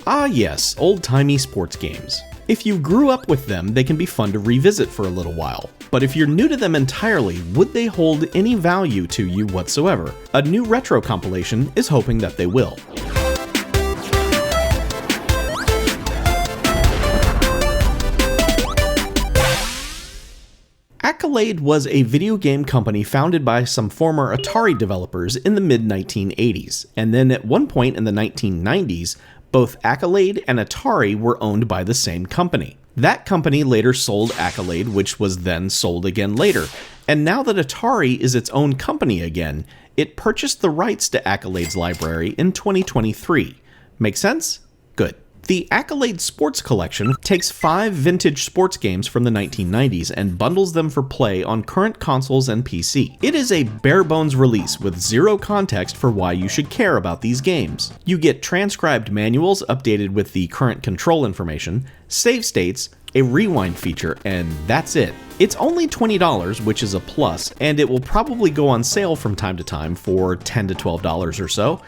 Ah yes, old-timey sports games. If you grew up with them, they can be fun to revisit for a little while. But if you're new to them entirely, would they hold any value to you whatsoever? A new retro compilation is hoping that they will. Accolade was a video game company founded by some former Atari developers in the mid-1980s, and then at one point in the 1990s, both Accolade and Atari were owned by the same company. That company later sold Accolade, which was then sold again later, and now that Atari is its own company again, it purchased the rights to Accolade's library in 2023. Make sense? Good. The Accolade Sports Collection takes 5 vintage sports games from the 1990s and bundles them for play on current consoles and PC. It is a bare-bones release with zero context for why you should care about these games. You get transcribed manuals updated with the current control information, save states, a rewind feature, and that's it. It's only $20, which is a plus, and it will probably go on sale from time to time for $10 to $12 or so.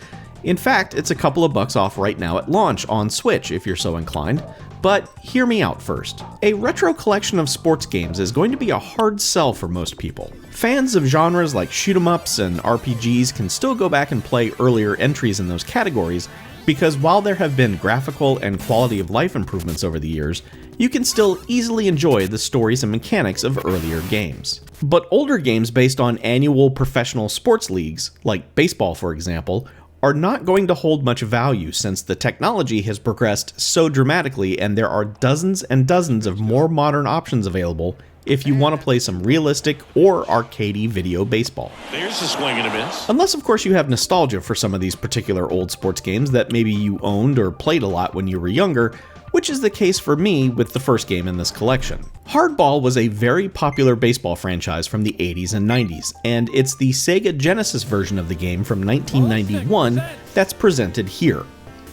In fact, it's a couple of bucks off right now at launch on Switch if you're so inclined. But hear me out first. A retro collection of sports games is going to be a hard sell for most people. Fans of genres like shoot 'em ups and RPGs can still go back and play earlier entries in those categories, because while there have been graphical and quality of life improvements over the years, you can still easily enjoy the stories and mechanics of earlier games. But older games based on annual professional sports leagues, like baseball for example, are not going to hold much value since the technology has progressed so dramatically and there are dozens and dozens of more modern options available if you want to play some realistic or arcadey video baseball. There's a swing and a miss. Unless of course you have nostalgia for some of these particular old sports games that maybe you owned or played a lot when you were younger, which is the case for me with the first game in this collection. Hardball was a very popular baseball franchise from the 80s and 90s, and it's the Sega Genesis version of the game from 1991 that's presented here.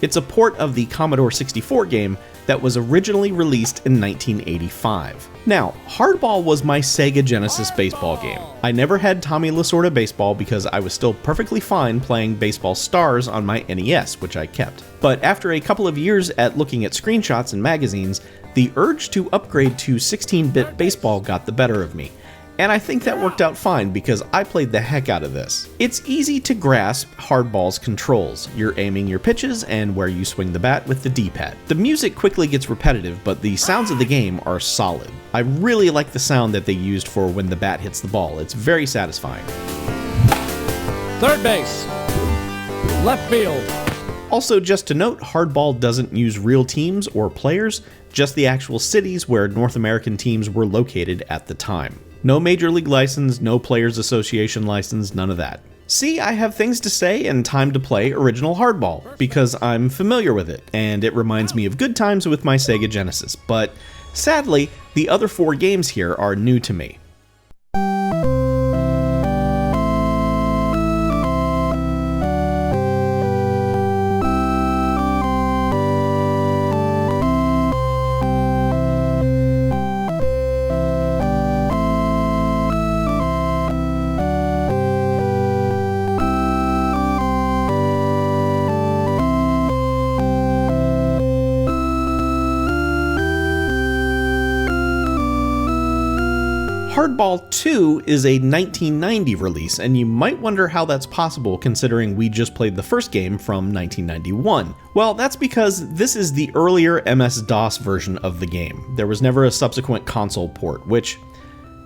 It's a port of the Commodore 64 game that was originally released in 1985. Now, Hardball was my Sega Genesis baseball game. I never had Tommy Lasorda baseball because I was still perfectly fine playing Baseball Stars on my NES, which I kept. But after a couple of years at looking at screenshots and magazines, the urge to upgrade to 16-bit baseball got the better of me. And I think that worked out fine because I played the heck out of this. It's easy to grasp Hardball's controls. You're aiming your pitches and where you swing the bat with the D-pad. The music quickly gets repetitive, but the sounds of the game are solid. I really like the sound that they used for when the bat hits the ball. It's very satisfying. Third base. Left field. Also, just to note, Hardball doesn't use real teams or players, just the actual cities where North American teams were located at the time. No Major League license, no Players Association license, none of that. See, I have things to say and time to play original Hardball, because I'm familiar with it, and it reminds me of good times with my Sega Genesis, but sadly, the other 4 games here are new to me. Hardball 2 is a 1990 release, and you might wonder how that's possible considering we just played the first game from 1991. Well, that's because this is the earlier MS-DOS version of the game. There was never a subsequent console port, which...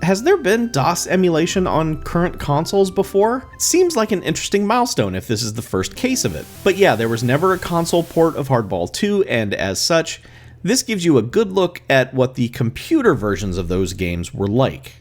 Has there been DOS emulation on current consoles before? It seems like an interesting milestone if this is the first case of it. But yeah, there was never a console port of Hardball 2, and as such, this gives you a good look at what the computer versions of those games were like.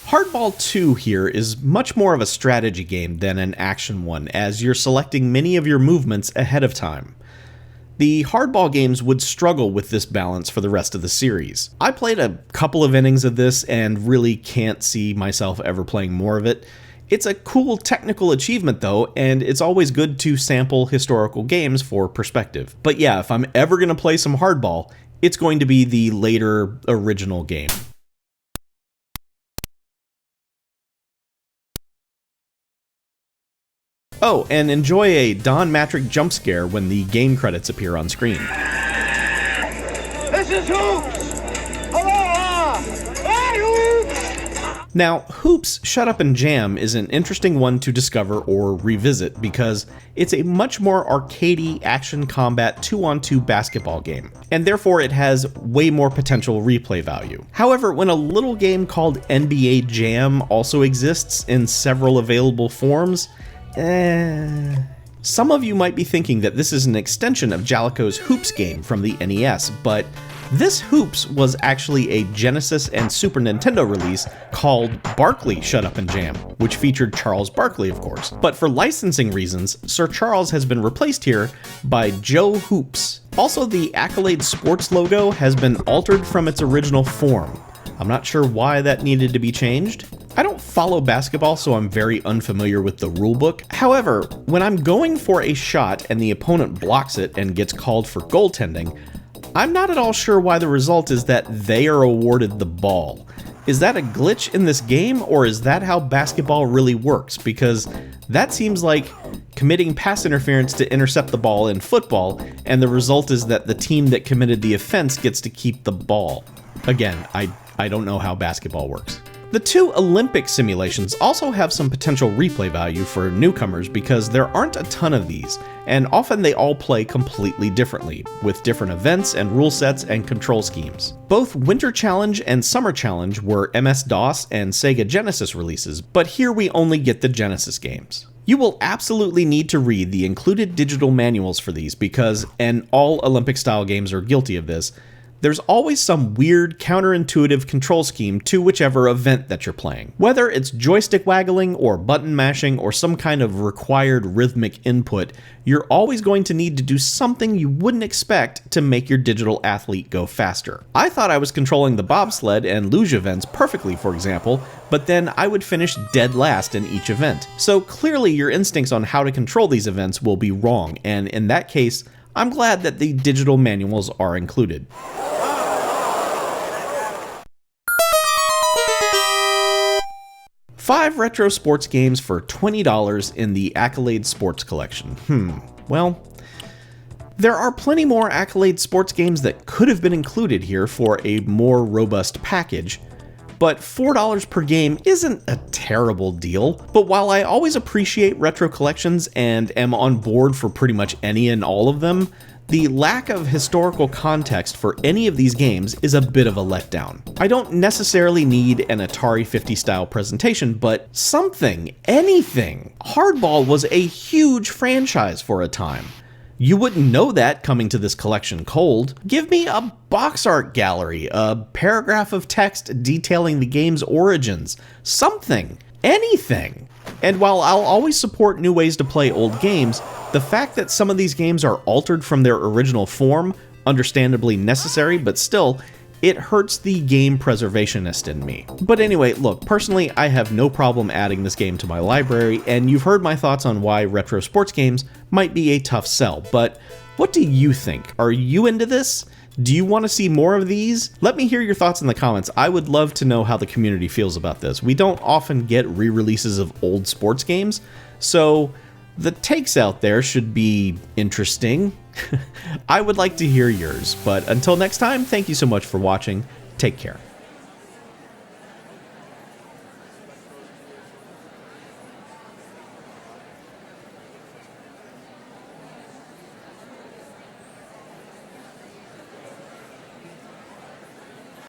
Hardball 2 here is much more of a strategy game than an action one, as you're selecting many of your movements ahead of time. The Hardball games would struggle with this balance for the rest of the series. I played a couple of innings of this and really can't see myself ever playing more of it. It's a cool technical achievement though, and it's always good to sample historical games for perspective. But yeah, if I'm ever gonna play some Hardball, it's going to be the later original game. Oh, and enjoy a Don Matrick jump scare when the game credits appear on screen. This is Hoops! Aloha! Hey, Hoops! Now, Hoops Shut Up and Jam is an interesting one to discover or revisit because it's a much more arcadey action combat 2-on-2 basketball game, and therefore it has way more potential replay value. However, when a little game called NBA Jam also exists in several available forms, some of you might be thinking that this is an extension of Jaleco's Hoops game from the NES, but this Hoops was actually a Genesis and Super Nintendo release called Barkley Shut Up and Jam, which featured Charles Barkley, of course. But for licensing reasons, Sir Charles has been replaced here by Joe Hoops. Also, the Accolade sports logo has been altered from its original form. I'm not sure why that needed to be changed. I don't follow basketball, so I'm very unfamiliar with the rulebook. However, when I'm going for a shot and the opponent blocks it and gets called for goaltending, I'm not at all sure why the result is that they are awarded the ball. Is that a glitch in this game, or is that how basketball really works? Because that seems like committing pass interference to intercept the ball in football, and the result is that the team that committed the offense gets to keep the ball. Again, I don't know how basketball works. The two Olympic simulations also have some potential replay value for newcomers because there aren't a ton of these, and often they all play completely differently, with different events and rule sets and control schemes. Both Winter Challenge and Summer Challenge were MS-DOS and Sega Genesis releases, but here we only get the Genesis games. You will absolutely need to read the included digital manuals for these because, and all Olympic-style games are guilty of this, there's always some weird, counterintuitive control scheme to whichever event that you're playing. Whether it's joystick waggling or button mashing or some kind of required rhythmic input, you're always going to need to do something you wouldn't expect to make your digital athlete go faster. I thought I was controlling the bobsled and luge events perfectly, for example, but then I would finish dead last in each event. So clearly your instincts on how to control these events will be wrong, and in that case, I'm glad that the digital manuals are included. Five retro sports games for $20 in the Accolade Sports Collection. Well, there are plenty more Accolade sports games that could have been included here for a more robust package, but $4 per game isn't a terrible deal. But while I always appreciate retro collections and am on board for pretty much any and all of them, the lack of historical context for any of these games is a bit of a letdown. I don't necessarily need an Atari 50 style presentation, but something, anything. Hardball was a huge franchise for a time. You wouldn't know that coming to this collection cold. Give me a box art gallery, a paragraph of text detailing the game's origins, something, anything. And while I'll always support new ways to play old games, the fact that some of these games are altered from their original form, understandably necessary, but still, it hurts the game preservationist in me. But anyway, look, personally, I have no problem adding this game to my library, and you've heard my thoughts on why retro sports games might be a tough sell, but what do you think? Are you into this? Do you want to see more of these? Let me hear your thoughts in the comments. I would love to know how the community feels about this. We don't often get re-releases of old sports games, so the takes out there should be interesting. I would like to hear yours, but until next time, thank you so much for watching. Take care.